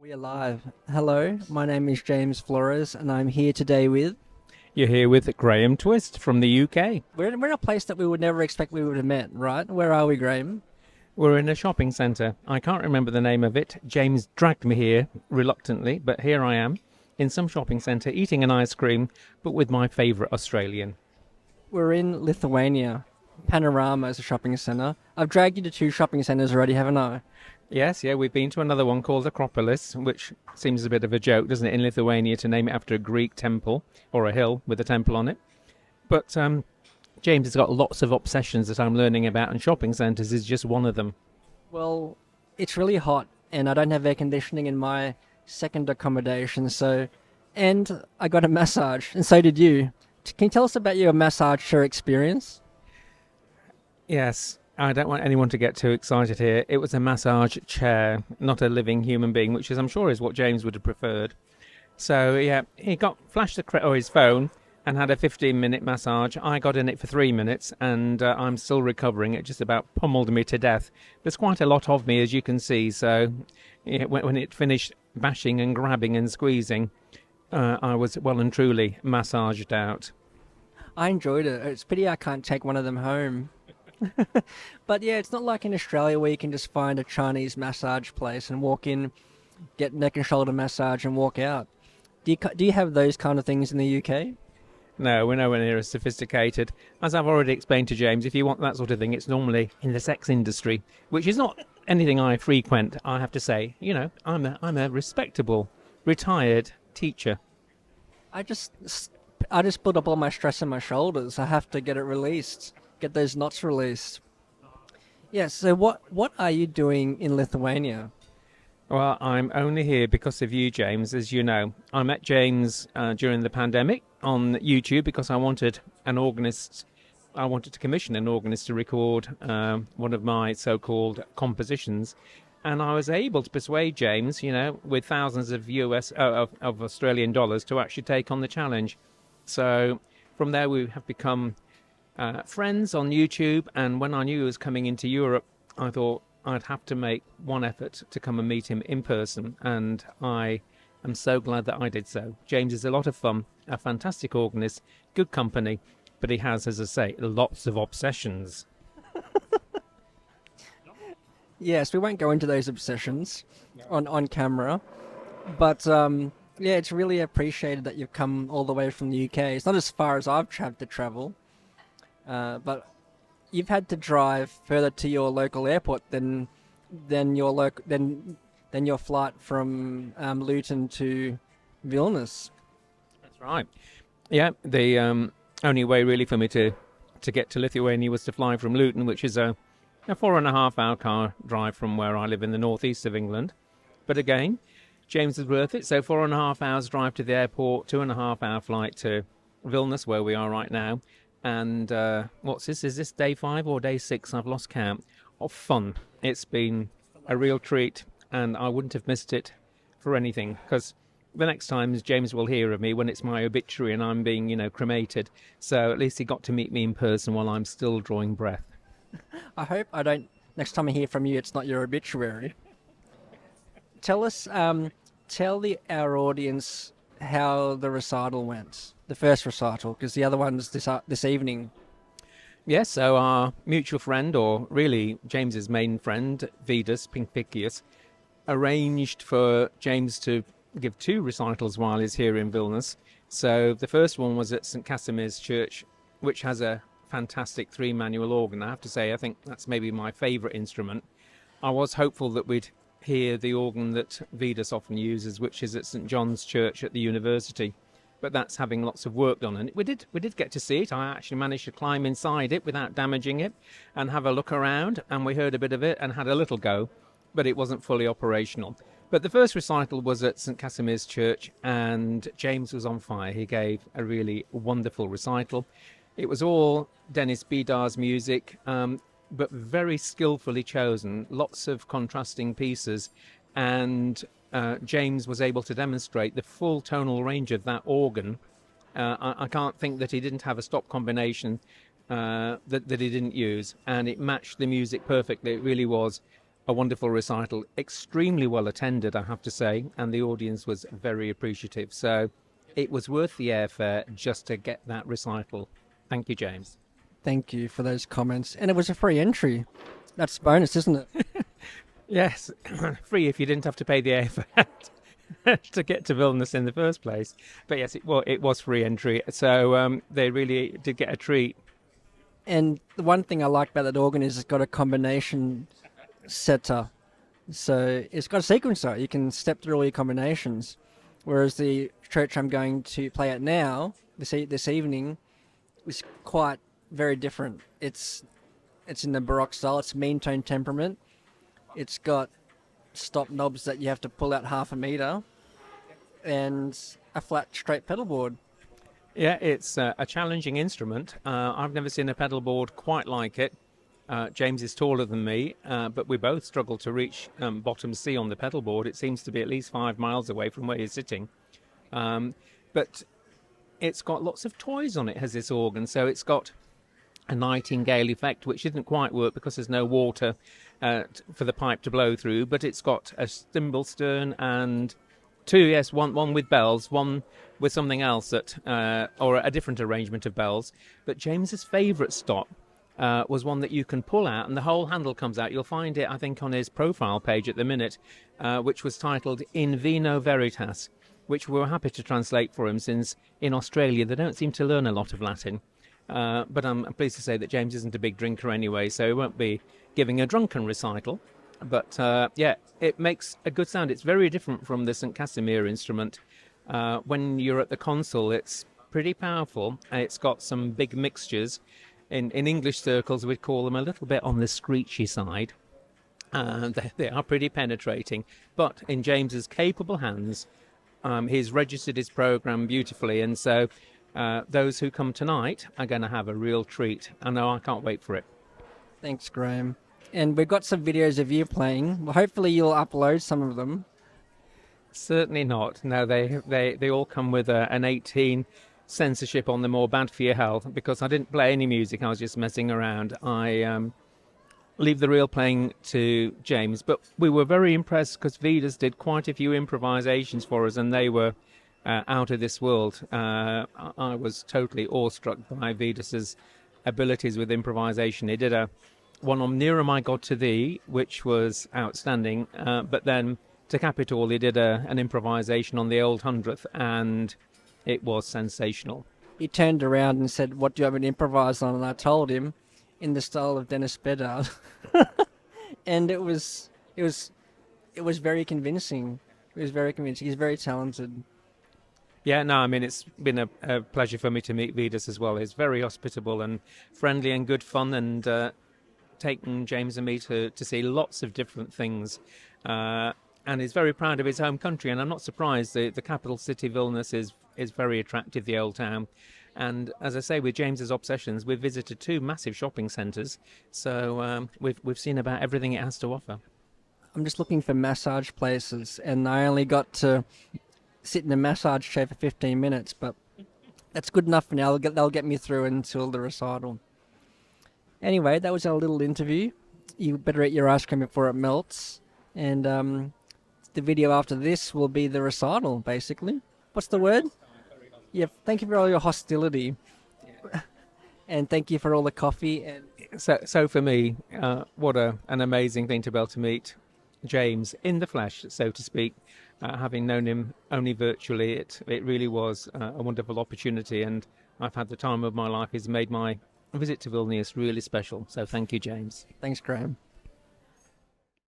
We are live. Hello, my name is James Flores, and I'm here today with. You're here with Graham Twist from the UK. We're in a place that we would never expect we would have met, right? Where are we, Graham? We're in a shopping centre. I can't remember the name of it. James dragged me here reluctantly, but here I am in some shopping centre eating an ice cream, but with my favourite Australian. We're in Lithuania. Panorama is a shopping centre. I've dragged you to two shopping centres already, haven't I? Yes, yeah, we've been to another one called Acropolis, which seems a bit of a joke, doesn't it, in Lithuania to name it after a Greek temple or a hill with a temple on it. But James has got lots of obsessions that I'm learning about, and shopping centres is just one of them. Well, it's really hot, and I don't have air conditioning in my second accommodation, so. And I got a massage, and so did you. Can you tell us about your massage chair experience? Yes, I don't want anyone to get too excited here. It was a massage chair, not a living human being, which is, I'm sure, is what James would have preferred. So, yeah, he got flashed his phone and had a 15-minute massage. I got in it for 3 minutes, and I'm still recovering. It just about pummeled me to death. There's quite a lot of me, as you can see, so yeah, when it finished bashing and grabbing and squeezing, I was well and truly massaged out. I enjoyed it. It's a pity I can't take one of them home. But yeah, it's not like in Australia where you can just find a Chinese massage place and walk in, get neck and shoulder massage and walk out. Do you have those kind of things in the UK? No, we're nowhere near as sophisticated. As I've already explained to James, if you want that sort of thing, it's normally in the sex industry, which is not anything I frequent, I have to say. You know, I'm a respectable, retired teacher. I just I just build up all my stress in my shoulders. I have to get it released, get those knots released. Yeah, so what are you doing in Lithuania? Well, I'm only here because of you, James, as you know. I met James during the pandemic on YouTube because I wanted to commission an organist to record one of my so-called compositions. And I was able to persuade James, you know, with thousands of of Australian dollars to actually take on the challenge. So from there we have become friends on YouTube. And when I knew he was coming into Europe, I thought I'd have to make one effort to come and meet him in person. And I am so glad that I did so. James is a lot of fun, a fantastic organist, good company, but he has, as I say, lots of obsessions. Yes, we won't go into those obsessions on camera, but yeah, it's really appreciated that you've come all the way from the UK. It's not as far as I've had to travel, but you've had to drive further to your local airport than your flight from Luton to Vilnius. That's right. Yeah, the only way really for me to get to Lithuania was to fly from Luton, which is a 4.5 hour car drive from where I live in the northeast of England. But again, James is worth it. So 4.5 hours drive to the airport, 2.5 hour flight to Vilnius, where we are right now. And what's this? Is this day 5 or day 6? I've lost count. Of fun. It's been a real treat, and I wouldn't have missed it for anything, because the next time James will hear of me when it's my obituary and I'm being, cremated. So at least he got to meet me in person while I'm still drawing breath. I hope I don't. Next time I hear from you, it's not your obituary. Tell us, our audience how the recital went, the first recital, because the other one's this evening. Yes, so our mutual friend, or really James's main friend, Vidas arranged for James to give 2 recitals while he's here in Vilnius. So the first one was at St Casimir's Church, which has a fantastic 3-manual organ. I have to say, I think that's maybe my favourite instrument. I was hopeful that we'd hear the organ that Vidas often uses, which is at St John's Church at the university, but that's having lots of work done, and we did get to see it. I actually managed to climb inside it without damaging it and have a look around, and we heard a bit of it and had a little go, but it wasn't fully operational. But the first recital was at St Casimir's Church, and James was on fire. He gave a really wonderful recital. It was all Dennis Bidar's music, but very skillfully chosen, lots of contrasting pieces, and James was able to demonstrate the full tonal range of that organ. I can't think that he didn't have a stop combination that he didn't use, and it matched the music perfectly. It really was a wonderful recital, extremely well attended, I have to say, and the audience was very appreciative. So it was worth the airfare just to get that recital. Thank you, James. Thank you for those comments. And it was a free entry. That's bonus, isn't it? Yes, free if you didn't have to pay the airfare to get to Vilnius in the first place. But yes, it was free entry, so they really did get a treat. And the one thing I like about that organ is it's got a combination setter. So it's got a sequencer. You can step through all your combinations. Whereas the church I'm going to play at now, this evening, is quite very different. It's in the Baroque style. It's mean tone temperament. It's got stop knobs that you have to pull out 1/2 meter, and a flat straight pedal board. Yeah, it's a challenging instrument. I've never seen a pedal board quite like it. James is taller than me, but we both struggle to reach bottom C on the pedal board. It seems to be at least 5 miles away from where you're sitting. But it's got lots of toys on it, has this organ. So it's got a nightingale effect, which didn't quite work because there's no water for the pipe to blow through. But it's got a cymbal stern and one with bells, one with something else or a different arrangement of bells. But James's favourite stop was one that you can pull out and the whole handle comes out. You'll find it, I think, on his profile page at the minute, which was titled In Vino Veritas, which we were happy to translate for him, since in Australia they don't seem to learn a lot of Latin. But I'm pleased to say that James isn't a big drinker anyway, so he won't be giving a drunken recital. But it makes a good sound. It's very different from the St. Casimir instrument. When you're at the console, it's pretty powerful. It's got some big mixtures. In English circles, we'd call them a little bit on the screechy side. They are pretty penetrating. But in James's capable hands, he's registered his program beautifully. And so those who come tonight are going to have a real treat. I know, I can't wait for it. Thanks, Graham. And we've got some videos of you playing. Well, hopefully you'll upload some of them. Certainly not. No, they all come with an 18 censorship on them, or bad for your health, because I didn't play any music. I was just messing around. I leave the real playing to James. But we were very impressed because Vidas did quite a few improvisations for us, and they were out of this world. I was totally awestruck by Vidas's abilities with improvisation. He did one on Nearer My God to Thee, which was outstanding. But then, to cap it all, he did an improvisation on the Old Hundredth, and it was sensational. He turned around and said, "What do you have to improvise on?" And I told him, in the style of Dennis Bedard, and it was very convincing. It was very convincing. He's very talented. Yeah, no, I mean, it's been a pleasure for me to meet Vidas as well. He's very hospitable and friendly and good fun, and taken James and me to see lots of different things. And he's very proud of his home country, and I'm not surprised. The capital city, Vilnius, is very attractive, the old town. And as I say, with James's obsessions, we've visited 2 massive shopping centres, so we've seen about everything it has to offer. I'm just looking for massage places, and I only got to sit in a massage chair for 15 minutes, but that's good enough for now. They'll get me through until the recital. Anyway, that was our little interview. You better eat your ice cream before it melts. And the video after this will be the recital, basically. What's the word? Yeah, thank you for all your hostility. And thank you for all the coffee. And So for me, what an amazing thing to be able to meet James in the flesh, so to speak. Having known him only virtually, it really was a wonderful opportunity, and I've had the time of my life. He's made my visit to Vilnius really special. So thank you, James. Thanks, Graham.